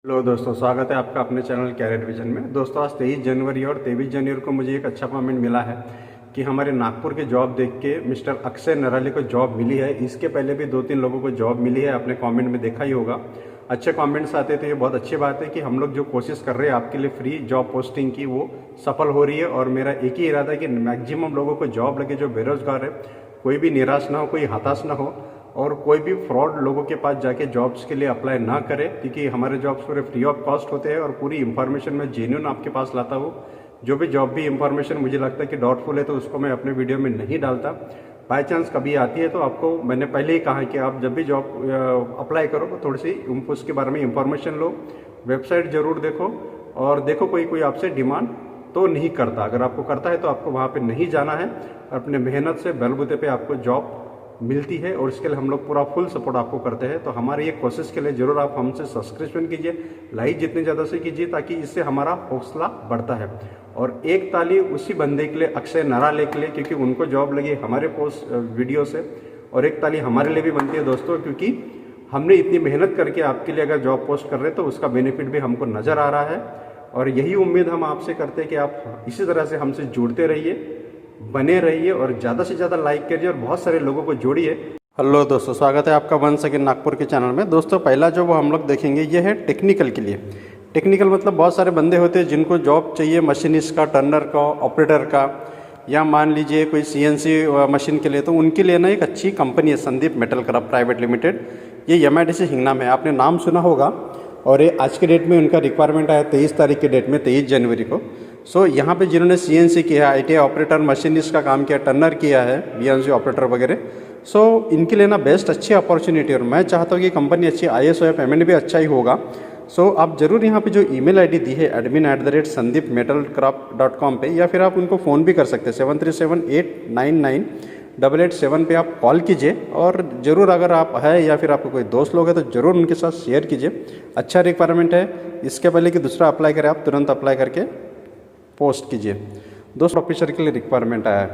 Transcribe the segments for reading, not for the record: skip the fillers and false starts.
Hello दोस्तों, स्वागत है आपका अपने चैनल कैरियर विजन में। दोस्तों, आज 23 जनवरी और 23 जनवरी को मुझे एक अच्छा कमेंट मिला है कि हमारे नागपुर के जॉब देख के मिस्टर अक्षय नराले को जॉब मिली है। इसके पहले भी 2-3 लोगों को जॉब मिली है, आपने कमेंट में देखा ही होगा। अच्छे कमेंट्स आते तो ये बहुत अच्छी बात है कि हम लोग जो कोशिश कर रहे हैं आपके लिए फ्री जॉब पोस्टिंग की, वो सफल हो रही है। और मेरा एक ही इरादा है कि मैक्सिमम लोगों को जॉब लगे, जो बेरोजगार है, कोई भी निराश ना हो, कोई हताश ना हो, और कोई भी फ्रॉड लोगों के पास जाके जॉब्स के लिए अप्लाई ना करें, क्योंकि हमारे जॉब्स पूरे फ्री ऑफ कॉस्ट होते हैं और पूरी इन्फॉर्मेशन मैं जेन्युइन आपके पास लाता हूँ। जो भी जॉब भी इन्फॉर्मेशन मुझे लगता है कि डाउटफुल है तो उसको मैं अपने वीडियो में नहीं डालता। बाय चांस कभी आती है तो आपको मैंने पहले ही कहा है कि आप जब भी जॉब अप्लाई करो तो थोड़ी सी उसके बारे में इंफॉर्मेशन लो, वेबसाइट जरूर देखो, और देखो कोई आपसे डिमांड तो नहीं करता। अगर आपको करता है तो आपको वहाँ पे नहीं जाना है। अपने मेहनत से बलबूते पे आपको जॉब मिलती है और इसके लिए हम लोग पूरा फुल सपोर्ट आपको करते हैं। तो हमारी ये कोशिश के लिए जरूर आप हमसे सब्सक्रिप्शन कीजिए, लाइक जितने ज़्यादा से कीजिए, ताकि इससे हमारा हौसला बढ़ता है। और एक ताली उसी बंदे के लिए, अक्षय नराले के लिए, क्योंकि उनको जॉब लगी हमारे पोस्ट वीडियो से। और एक ताली हमारे लिए भी बनती है दोस्तों, क्योंकि हमने इतनी मेहनत करके आपके लिए अगर जॉब पोस्ट कर रहे हैं तो उसका बेनिफिट भी हमको नज़र आ रहा है। और यही उम्मीद हम आपसे करते हैं कि आप इसी तरह से हमसे जुड़ते रहिए, बने रहिए और ज़्यादा से ज़्यादा लाइक करिए और बहुत सारे लोगों को जोड़िए। हेलो दोस्तों, स्वागत है आपका वंस अगेन नागपुर के चैनल में। दोस्तों, पहला जो वो हम लोग देखेंगे ये है टेक्निकल के लिए। टेक्निकल मतलब बहुत सारे बंदे होते हैं जिनको जॉब चाहिए मशीनिस्ट का, टर्नर का, ऑपरेटर का, या मान लीजिए कोई CNC मशीन के लिए। तो उनके लिए ना एक अच्छी कंपनी है, Sandeep metal craft private limited. ये MIDC हिंगना में है, आपने नाम सुना होगा। और ये आज के डेट में उनका रिक्वायरमेंट आया 23 तारीख के डेट में, 23 जनवरी को। सो यहाँ पे जिन्होंने CNC किया है, ITI ऑपरेटर, मशीनिस्ट का काम किया, टर्नर किया है, BNC ऑपरेटर वगैरह, सो इनके लिए ना बेस्ट अच्छी अपॉर्चुनिटी। और मैं चाहता हूँ कि कंपनी अच्छी IS हो, पेमेंट भी अच्छा ही होगा। सो आप जरूर यहाँ पे जो email ID दी है admin@sandipmetalcraft.com पे, या फिर आप उनको फ़ोन भी कर सकते हैं 7378998887 पे आप कॉल कीजिए। और ज़रूर अगर आप है या फिर आपको कोई दोस्त लोग हैं तो ज़रूर उनके साथ शेयर कीजिए। अच्छा रिक्वायरमेंट है। इसके पहले कि दूसरा अप्लाई करें, आप तुरंत अप्लाई करके पोस्ट कीजिए। दोस्त ऑफिसर के लिए रिक्वायरमेंट आया है,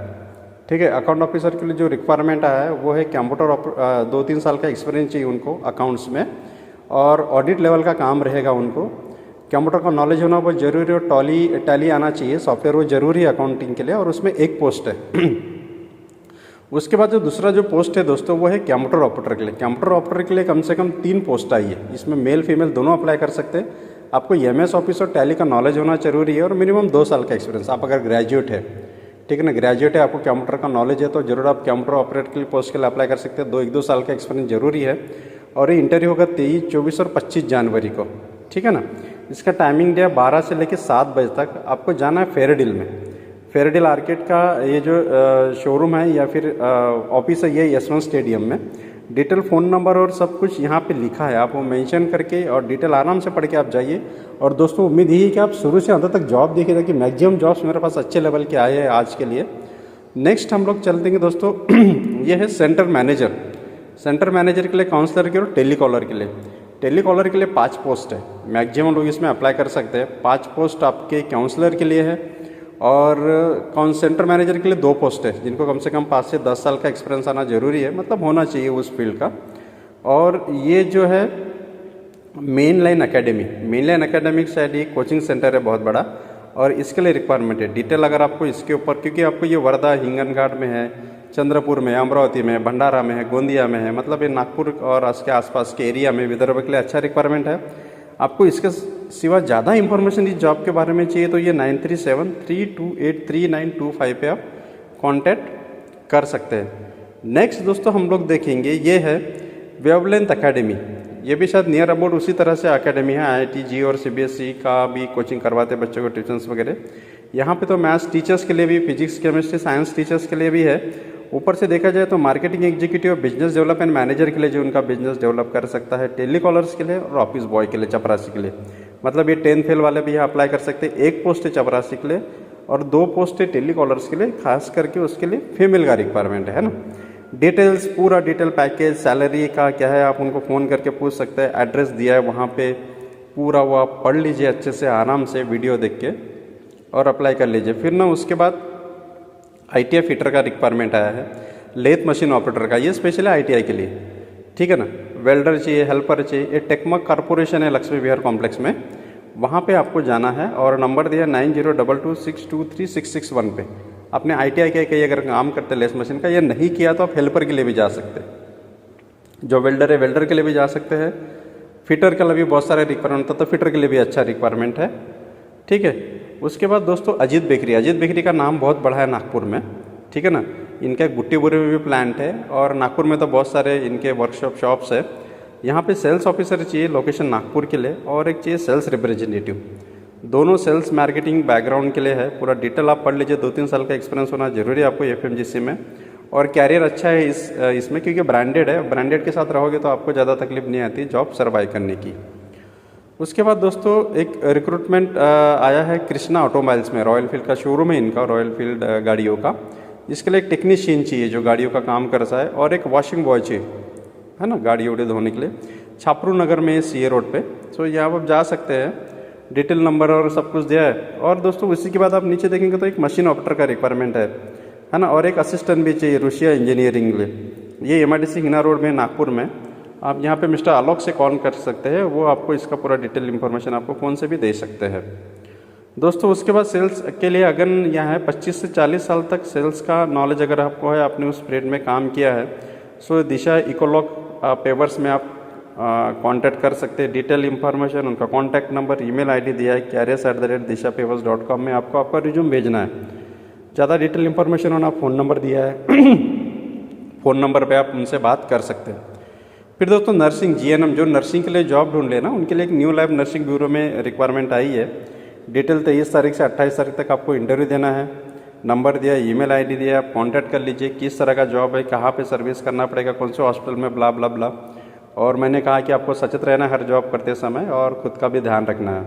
ठीक है। अकाउंट ऑफिसर के लिए जो रिक्वायरमेंट आया है वो है कंप्यूटर 2-3 साल का एक्सपीरियंस चाहिए उनको अकाउंट्स में, और ऑडिट लेवल का काम रहेगा उनको। कंप्यूटर का नॉलेज होना बहुत जरूरी है, और टैली आना चाहिए सॉफ्टवेयर, वो जरूरी है अकाउंटिंग के लिए। और उसमें एक पोस्ट है। उसके बाद जो दूसरा जो पोस्ट है दोस्तों वो है कंप्यूटर ऑपरेटर के लिए। कंप्यूटर ऑपरेटर के लिए कम से कम 3 पोस्ट आई है। इसमें मेल फीमेल दोनों अप्लाई कर सकते हैं। आपको MS ऑफिस और टैली का नॉलेज होना जरूरी है, और मिनिमम 2 साल का एक्सपीरियंस। आप अगर ग्रेजुएट है, ठीक है ना, ग्रेजुएट है, आपको कंप्यूटर का नॉलेज है, तो जरूर आप कंप्यूटर ऑपरेटर के लिए पोस्ट के लिए अप्लाई कर सकते हैं। 1-2 साल का एक्सपीरियंस जरूरी है। और ये इंटरव्यू होगा 23, 24 और 25 जनवरी को, ठीक है ना। इसका टाइमिंग है 12 से लेकर 7 बजे तक। आपको जाना है फेयरडील में। फेयरडील आर्केड का ये जो शोरूम है या फिर ऑफिस है, ये यशवंत स्टेडियम में। डिटेल फ़ोन नंबर और सब कुछ यहाँ पे लिखा है, आप वो मेंशन करके और डिटेल आराम से पढ़ के आप जाइए। और दोस्तों, उम्मीद यही है कि आप शुरू से अंत तक जॉब देखिए, ताकि मैक्सिमम जॉब्स मेरे पास अच्छे लेवल के आए हैं आज के लिए। नेक्स्ट हम लोग चलते हैं दोस्तों, ये है सेंटर मैनेजर। सेंटर मैनेजर के लिए, काउंसलर के और टेलीकॉलर के लिए। टेलीकॉलर के लिए 5 पोस्ट है, मैक्सिमम लोग इसमें अप्लाई कर सकते हैं। 5 पोस्ट आपके काउंसलर के लिए है, और सेंटर मैनेजर के लिए 2 पोस्ट है, जिनको कम से कम 5 से 10 साल का एक्सपीरियंस आना जरूरी है, मतलब होना चाहिए उस फील्ड का। और ये जो है मेन लाइन एकेडमिक साइड एक कोचिंग सेंटर है बहुत बड़ा, और इसके लिए रिक्वायरमेंट है। डिटेल अगर आपको इसके ऊपर, क्योंकि आपको ये वर्धा, हिंगनघाट में है, चंद्रपुर में, अमरावती में, भंडारा में है, गोंदिया में है, मतलब ये नागपुर और इसके आसपास के एरिया में, विदर्भ के लिए अच्छा रिक्वायरमेंट है। आपको इसके सिवा ज़्यादा इंफॉर्मेशन इस जॉब के बारे में चाहिए तो ये 9373283925 पे आप कांटेक्ट कर सकते हैं। नेक्स्ट दोस्तों हम लोग देखेंगे, ये है वेवलेंथ एकेडमी। ये भी शायद नियर अबाउट उसी तरह से एकेडमी है। IIT JEE और CBSE का भी कोचिंग करवाते हैं बच्चों को, ट्यूशन्स वगैरह। यहाँ पे तो मैथ्स टीचर्स के लिए भी, फिजिक्स केमिस्ट्री साइंस टीचर्स के लिए भी है। ऊपर से देखा जाए तो marketing executive, business development manager के लिए, जो उनका बिजनेस डेवलप कर सकता है, टेलीकॉलर्स के लिए, और ऑफिस बॉय के लिए, चपरासी के लिए। मतलब ये 10th फेल वाले भी यहाँ अप्लाई कर सकते हैं। 1 पोस्ट है चपरासी के लिए और 2 पोस्ट है टेलीकॉलर्स के लिए। खास करके उसके लिए फीमेल का रिक्वायरमेंट है ना। डिटेल्स, पूरा डिटेल पैकेज, सैलरी का क्या है, आप उनको फ़ोन करके पूछ सकते हैं। एड्रेस दिया है वहाँ पे, पूरा वो आप पढ़ लीजिए अच्छे से, आराम से वीडियो देख के, और अप्लाई कर लीजिए। फिर ना उसके बाद ITI फिटर का रिक्वायरमेंट आया है, लेथ मशीन ऑपरेटर का। ये स्पेशली ITI के लिए, ठीक है ना। वेल्डर चाहिए, हेल्पर चाहिए, ये टेकमक कॉरपोरेशन है लक्ष्मी विहार कॉम्प्लेक्स में, वहाँ पे आपको जाना है। और नंबर दिया 9022623661 पे। आपने ITI के कहीं अगर काम करते लेस मशीन का, या नहीं किया तो आप हेल्पर के लिए भी जा सकते हैं। जो वेल्डर है वेल्डर के लिए भी जा सकते हैं। फिटर के लिए भी बहुत सारे रिक्वायरमेंट था, तो फिटर के लिए भी अच्छा रिक्वायरमेंट है, ठीक है। उसके बाद दोस्तों अजीत बेकरी का नाम बहुत बड़ा है नागपुर में, ठीक है ना। इनका एक बुट्टीबुरी में भी प्लांट है, और नागपुर में तो बहुत सारे इनके वर्कशॉप शॉप्स है। यहाँ पे सेल्स ऑफिसर चाहिए लोकेशन नागपुर के लिए, और एक चाहिए सेल्स रिप्रेजेंटेटिव। दोनों सेल्स मार्केटिंग बैकग्राउंड के लिए है। पूरा डिटेल आप पढ़ लीजिए। 2-3 साल का एक्सपीरियंस होना जरूरी है आपको FMGC में, और कैरियर अच्छा है इसमें, क्योंकि ब्रांडेड है। ब्रांडेड के साथ रहोगे तो आपको ज़्यादा तकलीफ नहीं आती जॉब सर्वाइव करने की। उसके बाद दोस्तों एक रिक्रूटमेंट आया है कृष्णा ऑटोमोबाइल्स में। रॉयल फील्ड का शोरूम है इनका, रॉयल फील्ड गाड़ियों का। इसके लिए एक टेक्नीशियन चाहिए जो गाड़ियों का काम करता है, और एक वॉशिंग बॉय चाहिए, है ना, गाड़ी उड़ी धोने के लिए। छापरू नगर में CA रोड पे। सो यहाँ आप जा सकते हैं। डिटेल नंबर और सब कुछ दिया है। और दोस्तों उसी के बाद आप नीचे देखेंगे तो एक मशीन ऑपरेटर का रिक्वायरमेंट है ना, और एक असिस्टेंट भी चाहिए रुशिया इंजीनियरिंग के लिए। ये MIDC हिना रोड में नागपुर में। आप यहाँ पे मिस्टर आलोक से कॉल कर सकते हैं, वो आपको इसका पूरा डिटेल इन्फॉर्मेशन आपको फ़ोन से भी दे सकते हैं दोस्तों। उसके बाद सेल्स के लिए अगर यहाँ है 25 से 40 साल तक सेल्स का नॉलेज अगर आपको है, आपने उस ट्रेड में काम किया है, सो दिशा इकोलॉग पेपर्स में आप कांटेक्ट कर सकते हैं। डिटेल इन्फॉर्मेशन, उनका कॉन्टैक्ट नंबर, ईमेल आईडी दिया है careers@dishapapers.com में। आपको आपका रिज्यूम भेजना है। ज़्यादा डिटेल इन्फॉर्मेशन होना, फ़ोन नंबर दिया है फ़ोन नंबर पे आप उनसे बात कर सकते हैं। फिर दोस्तों नर्सिंग GNM, जो नर्सिंग के लिए जॉब ढूंढ लेना, उनके लिए एक न्यू लाइफ नर्सिंग ब्यूरो में रिक्वायरमेंट आई है। डिटेल 23 तारीख से 28 तारीख तक आपको इंटरव्यू देना है। नंबर दिया, ईमेल आईडी दिया, आप कांटेक्ट कर लीजिए। किस तरह का जॉब है, कहाँ पे सर्विस करना पड़ेगा, कौन से हॉस्पिटल में, ब्ला ब्ला ब्ला। और मैंने कहा कि आपको सचेत रहना है हर जॉब करते समय, और खुद का भी ध्यान रखना है।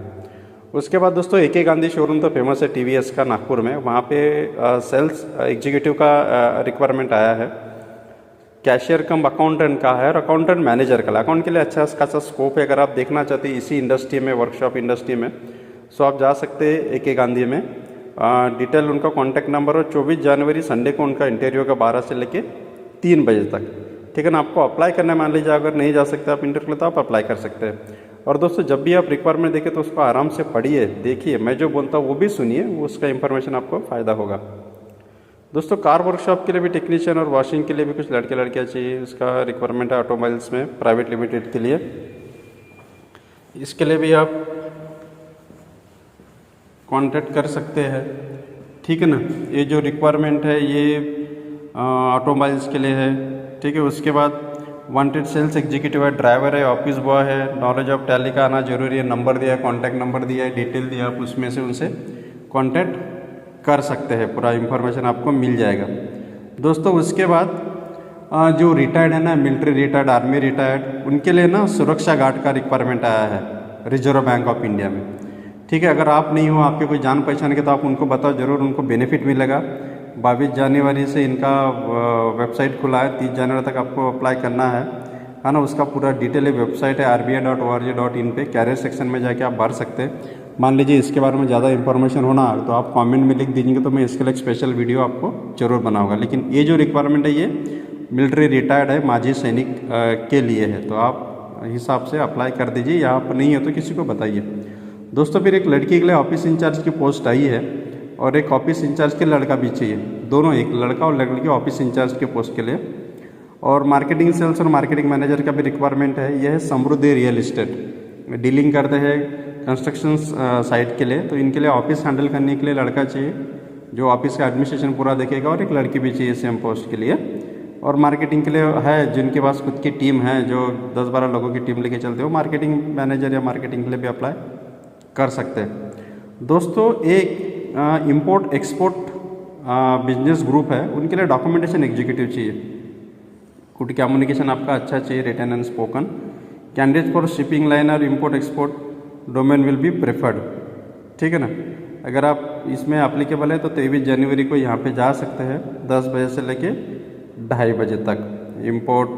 उसके बाद दोस्तों AK गांधी शोरूम तो फेमस है TVS का नागपुर में, वहाँ पे सेल्स एग्जीक्यूटिव का रिक्वायरमेंट आया है। कैशियर कम अकाउंटेंट का है, और अकाउंटेंट मैनेजर का। अकाउंट के लिए अच्छा खासा स्कोप है। अगर आप देखना चाहते हैं इसी इंडस्ट्री में, वर्कशॉप इंडस्ट्री में, सो आप जा सकते हैं AK गांधी में। डिटेल उनका कॉन्टैक्ट नंबर, और 24 जनवरी संडे को उनका इंटरव्यू का 12 से लेके 3 बजे तक, ठीक है ना। आपको अप्लाई करना है, मान लीजिए अगर नहीं जा सकते आप इंटरव्यू तो आप अप्लाई कर सकते हैं। और दोस्तों जब भी आप रिक्वायरमेंट देखें तो उसको आराम से पढ़िए, देखिए, मैं जो बोलता हूँ वो भी सुनिए, उसका इन्फॉर्मेशन आपको फ़ायदा होगा। दोस्तों कार वर्कशॉप के लिए भी टेक्नीशियन, और वॉशिंग के लिए भी कुछ लड़के लड़कियाँ चाहिए, उसका रिक्वायरमेंट है ऑटोमोबाइल्स में, प्राइवेट लिमिटेड के लिए। इसके लिए भी आप कांटेक्ट कर सकते हैं, ठीक है ना। ये जो रिक्वायरमेंट है ये ऑटोमोबाइल्स के लिए है, ठीक है। उसके बाद वांटेड सेल्स एग्जीक्यूटिव है, ड्राइवर है, ऑफिस बॉय है, नॉलेज ऑफ टैली का आना जरूरी है। नंबर दिया है, कॉन्टैक्ट नंबर दिया है, डिटेल दिया, आप उसमें से उनसे कॉन्टैक्ट कर सकते हैं, पूरा इन्फॉर्मेशन आपको मिल जाएगा दोस्तों। उसके बाद जो रिटायर्ड है ना, मिलिट्री रिटायर्ड, आर्मी रिटायर्ड, उनके लिए ना सुरक्षा गार्ड का रिक्वायरमेंट आया है रिजर्व बैंक ऑफ इंडिया में, ठीक है। अगर आप नहीं हो, आपके कोई जान पहचान के, तो आप उनको बताओ जरूर, उनको बेनिफिट मिलेगा। 22 जनवरी से इनका वेबसाइट खुला है, 30 जनवरी तक आपको अप्लाई करना है ना। उसका पूरा डिटेल वेबसाइट है rbi.org.in पे, कैरियर सेक्शन में जाके आप भर सकते हैं। मान लीजिए इसके बारे में ज़्यादा इन्फॉर्मेशन होना तो आप कमेंट में लिख दीजिएंगे, तो मैं इसके लिए एक स्पेशल वीडियो आपको जरूर बनाऊंगा। लेकिन ये जो रिक्वायरमेंट है ये मिलिट्री रिटायर्ड है, माजी सैनिक के लिए है, तो आप हिसाब से अप्लाई कर दीजिए, या आप नहीं है तो किसी को बताइए दोस्तों। फिर एक लड़की के लिए ऑफिस इंचार्ज की पोस्ट आई है, और एक ऑफिस इंचार्ज के लड़का भी चाहिए, दोनों, एक लड़का और लड़की ऑफिस इंचार्ज के पोस्ट के लिए। और मार्केटिंग सेल्स और मार्केटिंग मैनेजर का भी रिक्वायरमेंट है। यह है समृद्धि रियल इस्टेट, डीलिंग करते हैं कंस्ट्रक्शन साइट के लिए, तो इनके लिए ऑफिस हैंडल करने के लिए लड़का चाहिए जो ऑफिस का एडमिनिस्ट्रेशन पूरा देखेगा, और एक लड़की भी चाहिए सेम पोस्ट के लिए। और मार्केटिंग के लिए है जिनके पास खुद की टीम है, जो 10-12 लोगों की टीम लेके चलते हो, मार्केटिंग मैनेजर या मार्केटिंग के लिए भी अप्लाई कर सकते हैं दोस्तों। एक इंपोर्ट एक्सपोर्ट बिजनेस ग्रुप है, उनके लिए डॉक्यूमेंटेशन एग्जीक्यूटिव चाहिए। गुड कम्युनिकेशन आपका अच्छा चाहिए, written and spoken. Candidate for shipping line और import export domain will be preferred, ठीक है ना। अगर आप इसमें एप्लीकेबल है तो 23 जनवरी को यहाँ पे जा सकते हैं, 10 बजे से लेके 2:30 बजे तक। इंपोर्ट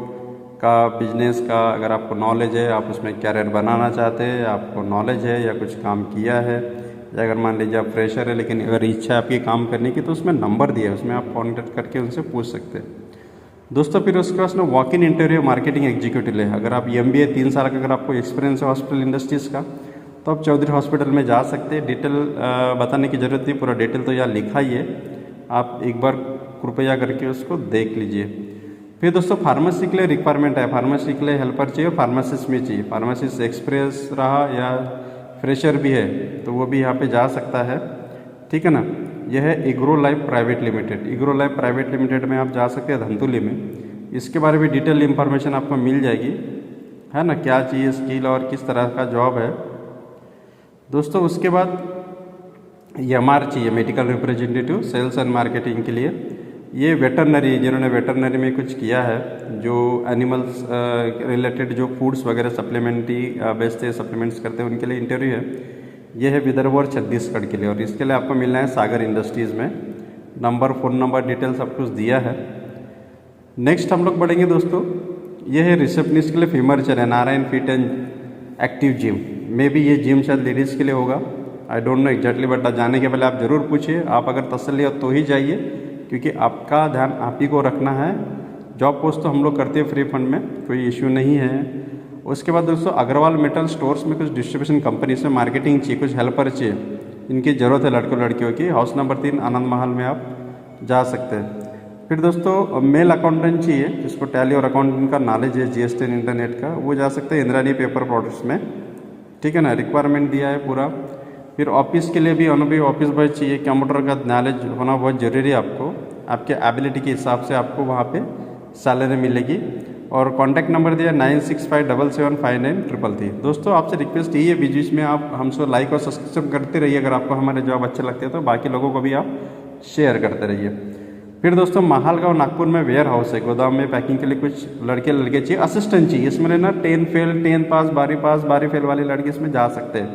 का बिजनेस का अगर आपको नॉलेज है, आप उसमें कैरियर बनाना चाहते हैं, आपको नॉलेज है या कुछ काम किया है, या अगर मान लीजिए आप फ्रेशर है लेकिन अगर इच्छा है आपकी काम करने की, तो उसमें नंबर दिया है, उसमें आप कॉन्टेक्ट करके उनसे पूछ सकते हैं दोस्तों फिर उसके पास ना walk in interview marketing executive है। अगर आप MBA 3 साल का अगर आपको एक्सपीरियंस है हॉस्पिटल इंडस्ट्रीज़ का, तो आप चौधरी हॉस्पिटल में जा सकते हैं। डिटेल बताने की ज़रूरत नहीं, पूरा डिटेल तो यहाँ लिखा ही है, आप एक बार कृपया करके उसको देख लीजिए। फिर दोस्तों फार्मेसी के लिए रिक्वायरमेंट है, फार्मेसी के लिए हेल्पर चाहिए और फार्मासिस्ट में चाहिए। फार्मासिस्ट एक्सपीरियंस रहा या फ्रेशर भी है तो वो भी यहाँ पे जा सकता है, ठीक है ना। यह है Igro life private limited. Igro life private limited में आप जा सकते हैं धंतुली में। इसके बारे में डिटेल इन्फॉर्मेशन आपको मिल जाएगी, है ना, क्या चाहिए स्किल और किस तरह का जॉब है। दोस्तों उसके बाद MR चाहिए, medical representative sales and marketing के लिए। ये वेटरनरी, जिन्होंने वेटरनरी में कुछ किया है, जो एनिमल्स रिलेटेड जो फूड्स वगैरह सप्लीमेंट्री बेचते हैं, सप्लीमेंट्स करते हैं, उनके लिए इंटरव्यू है। ये है विदर्भ और छत्तीसगढ़ के लिए, और इसके लिए आपको मिलना है सागर इंडस्ट्रीज़ में। नंबर, फ़ोन नंबर, डिटेल सब कुछ दिया है। नेक्स्ट हम लोग बढ़ेंगे दोस्तों, ये है रिसेप्शनिस्ट के लिए फीमेल चल है, Narayan fit and active gym. May be ये जिम शायद लेडीज़ के लिए होगा, I don't know exactly, but जाने के पहले आप ज़रूर पूछिए। आप अगर तसल्ली हो तो ही जाइए, क्योंकि आपका ध्यान आप ही को रखना है। जॉब पोस्ट तो हम लोग करते हैं फ्री फंड में, कोई इश्यू नहीं है। उसके बाद दोस्तों अग्रवाल मेटल स्टोर्स में कुछ डिस्ट्रीब्यूशन कंपनी से मार्केटिंग चाहिए, कुछ हेल्पर चाहिए, इनकी ज़रूरत है लड़कों लड़कियों की। हाउस नंबर 3 आनंद महल में आप जा सकते हैं। फिर दोस्तों मेल अकाउंटेंट चाहिए, जिसको टैली और अकाउंटिंग का नॉलेज है, GST इंटरनेट का, वो जा सकते हैं इंद्रानी पेपर प्रोडक्ट्स में, ठीक है ना। रिक्वायरमेंट दिया है पूरा। फिर ऑफिस के लिए भी अनुभवी ऑफिस बॉय चाहिए, कंप्यूटर का नॉलेज होना बहुत ज़रूरी है आपको। आपके एबिलिटी के हिसाब से आपको वहाँ पे सैलरी मिलेगी। और कॉन्टैक्ट नंबर दिया 9657759333। दोस्तों आपसे रिक्वेस्ट यही है, बीच बीच में आप हमसे लाइक और सब्सक्राइब करते रहिए। अगर आपको हमारे जॉब अच्छे लगते हैं तो बाकी लोगों को भी आप शेयर करते रहिए। फिर दोस्तों महालगांव नागपुर में वेयर हाउस है, गोदाम में पैकिंग के लिए कुछ लड़के चाहिए, असिस्टेंट चाहिए। इसमें ना 10 फेल, 10 पास, 12 फेल वाले लड़के इसमें जा सकते हैं,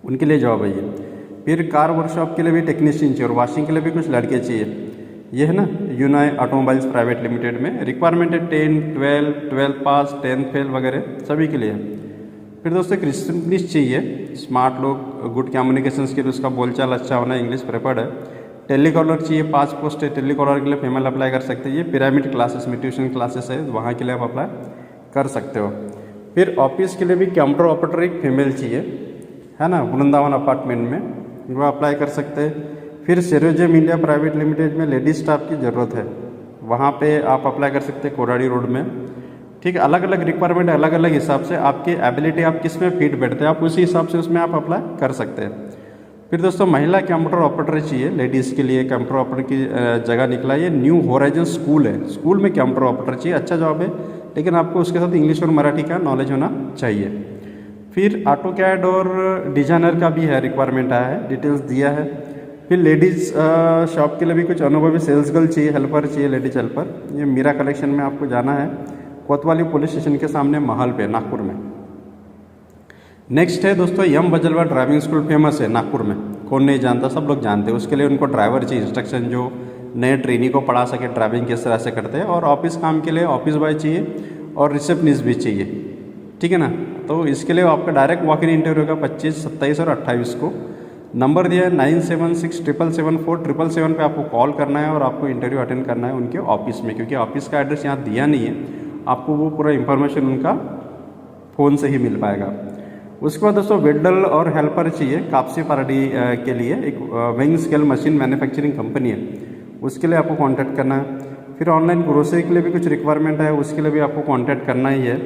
उनके लिए जॉब है ये। फिर कार वर्कशॉप के लिए भी टेक्नीशियन चाहिए, और वॉशिंग के लिए भी कुछ लड़के चाहिए। ये है ना यूनाई ऑटोमोबाइल्स प्राइवेट लिमिटेड में। रिक्वायरमेंट है 10, 12 पास, 10 फेल वगैरह सभी के लिए। फिर दोस्तों एक रिसेप्शनिस्ट चाहिए, स्मार्ट लोग, गुड कम्युनिकेशन स्किल, उसका बोलचाल अच्छा होना, इंग्लिश प्रेफर्ड है। टेलीकॉलर चाहिए, 5 पोस्ट है। टेलीकॉलर के लिए फीमेल अप्लाई कर सकते हैं। ये पिरामिड क्लासेस में ट्यूशन क्लासेस है, वहाँ के लिए आप अप्लाई कर सकते हो। फिर ऑफिस के लिए भी कंप्यूटर ऑपरेटर एक फीमेल चाहिए, है ना, वृंदावन अपार्टमेंट में, वो अप्लाई कर सकते हैं। फिर सेरोजेम इंडिया प्राइवेट लिमिटेड में लेडीज स्टाफ की ज़रूरत है, वहाँ पे आप अप्लाई कर सकते हैं, कोराड़ी रोड में, ठीक है। अलग अलग रिक्वायरमेंट है, अलग अलग हिसाब से आपकी एबिलिटी, आप किस में फिट बैठते हैं, आप उसी हिसाब से उसमें आप अप्लाई कर सकते हैं। फिर दोस्तों महिला कंप्यूटर ऑपरेटर चाहिए, लेडीज़ के लिए कंप्यूटर ऑपरेटर की जगह निकला। ये न्यू होराइजन स्कूल है, स्कूल में कंप्यूटर ऑपरेटर चाहिए। अच्छा जॉब है, लेकिन आपको उसके साथ इंग्लिश और मराठी का नॉलेज होना चाहिए। फिर ऑटो कैड और डिजाइनर का भी है, रिक्वायरमेंट आया है, डिटेल्स दिया है। फिर लेडीज़ शॉप के लिए भी कुछ अनुभवी सेल्स गर्ल चाहिए, हेल्पर चाहिए, लेडीज हेल्पर। ये मीरा कलेक्शन में आपको जाना है, कोतवाली पुलिस स्टेशन के सामने महल पे, नागपुर में। नेक्स्ट है दोस्तों M बजलवा ड्राइविंग स्कूल, फेमस है नागपुर में, कौन नहीं जानता, सब लोग जानते हैं। उसके लिए उनको ड्राइवर चाहिए, इंस्ट्रक्शन जो नए ट्रेनी को पढ़ा सके ड्राइविंग किस तरह से करते हैं। और ऑफिस काम के लिए ऑफिस बॉय चाहिए और रिसेप्शनिस्ट भी चाहिए, ठीक है ना। तो इसके लिए आपका डायरेक्ट वॉक इन इंटरव्यू का 25, 27 और 28 को। नंबर दिया है 9767747777 पे आपको कॉल करना है और आपको इंटरव्यू अटेंड करना है उनके ऑफिस में, क्योंकि ऑफिस का एड्रेस यहाँ दिया नहीं है, आपको वो पूरा इन्फॉर्मेशन उनका फ़ोन से ही मिल पाएगा। उसके बाद दोस्तों वेल्डर और हेल्पर चाहिए, कापसी पार्टी के लिए एक wing scale machine manufacturing company है, उसके लिए आपको कांटेक्ट करना है। फिर ऑनलाइन ग्रोसरी के लिए भी कुछ रिक्वायरमेंट है, उसके लिए भी आपको कांटेक्ट करना ही है।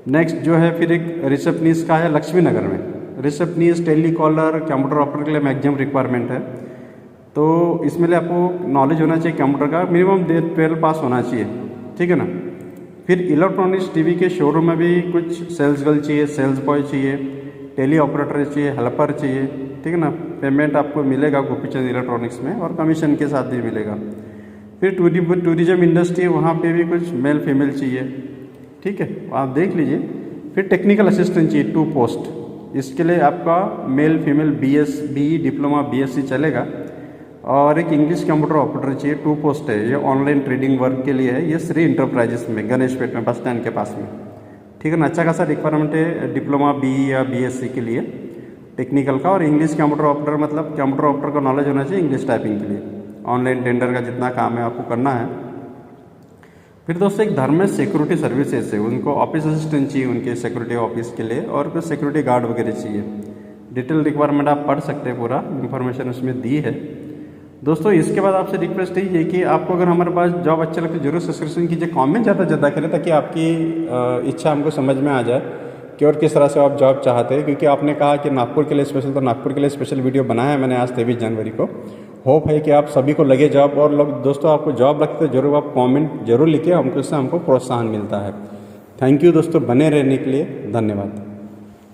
नेक्स्ट जो है फिर एक रिसेप्शनिस्ट का है लक्ष्मी नगर में, रिसेप्शनिस्ट, टेलीकॉलर, कंप्यूटर ऑपरेटर के लिए मैक्सिमम रिक्वायरमेंट है। तो इसमें लिए आपको नॉलेज होना चाहिए कंप्यूटर का, मिनिमम 12 पास होना चाहिए, ठीक है ना। फिर इलेक्ट्रॉनिक्स टीवी के शोरूम में भी कुछ सेल्स गर्ल चाहिए, सेल्स बॉय चाहिए, टेली ऑपरेटर चाहिए, हेल्पर चाहिए, ठीक है ना। पेमेंट आपको मिलेगा गोपीचंद इलेक्ट्रॉनिक्स में और कमीशन के साथ भी मिलेगा। फिर टूरिज्म इंडस्ट्री है, वहाँ पे भी कुछ मेल फीमेल चाहिए, ठीक है, आप देख लीजिए। फिर टेक्निकल असिस्टेंट चाहिए 2 पोस्ट, इसके लिए आपका male female BE diploma BSc चलेगा। और एक इंग्लिश कंप्यूटर ऑपरेटर चाहिए, 2 पोस्ट है, ये ऑनलाइन ट्रेडिंग वर्क के लिए है। ये श्री इंटरप्राइजेस में, गणेशपेट में, बस स्टैंड के पास में, ठीक है ना। अच्छा खासा रिक्वायरमेंट है डिप्लोमा BE या BSc के लिए टेक्निकल का। और इंग्लिश कंप्यूटर ऑपरेटर मतलब कंप्यूटर ऑपरेटर का नॉलेज होना चाहिए इंग्लिश टाइपिंग के लिए। ऑनलाइन टेंडर का जितना काम है आपको करना है, फिर दोस्तों एक धर्मेश सिक्योरिटी सर्विसेज है, उनको ऑफिस असिस्टेंट चाहिए उनके सिक्योरिटी ऑफिस के लिए, और कुछ सिक्योरिटी गार्ड वगैरह चाहिए। डिटेल रिक्वायरमेंट आप पढ़ सकते हैं, पूरा इन्फॉर्मेशन उसमें दी है। दोस्तों इसके बाद आपसे रिक्वेस्ट यही है कि आपको अगर हमारे पास जॉब अच्छा लगता है जरूर सब्सक्रिप्शन कीजिए, कमेंट ज़्यादा करें ताकि आपकी इच्छा हमको समझ में आ जाए कि और किस तरह से आप जॉब चाहते हैं। क्योंकि आपने कहा कि नागपुर के लिए स्पेशल, तो नागपुर के लिए स्पेशल वीडियो बनाया है मैंने आज 23 जनवरी को। होप है कि आप सभी को लगे जॉब, और लोग दोस्तों आपको जॉब लगते तो जरूर आप कमेंट जरूर लिखिए, हमको इससे हमको प्रोत्साहन मिलता है। थैंक यू दोस्तों, बने रहने के लिए धन्यवाद।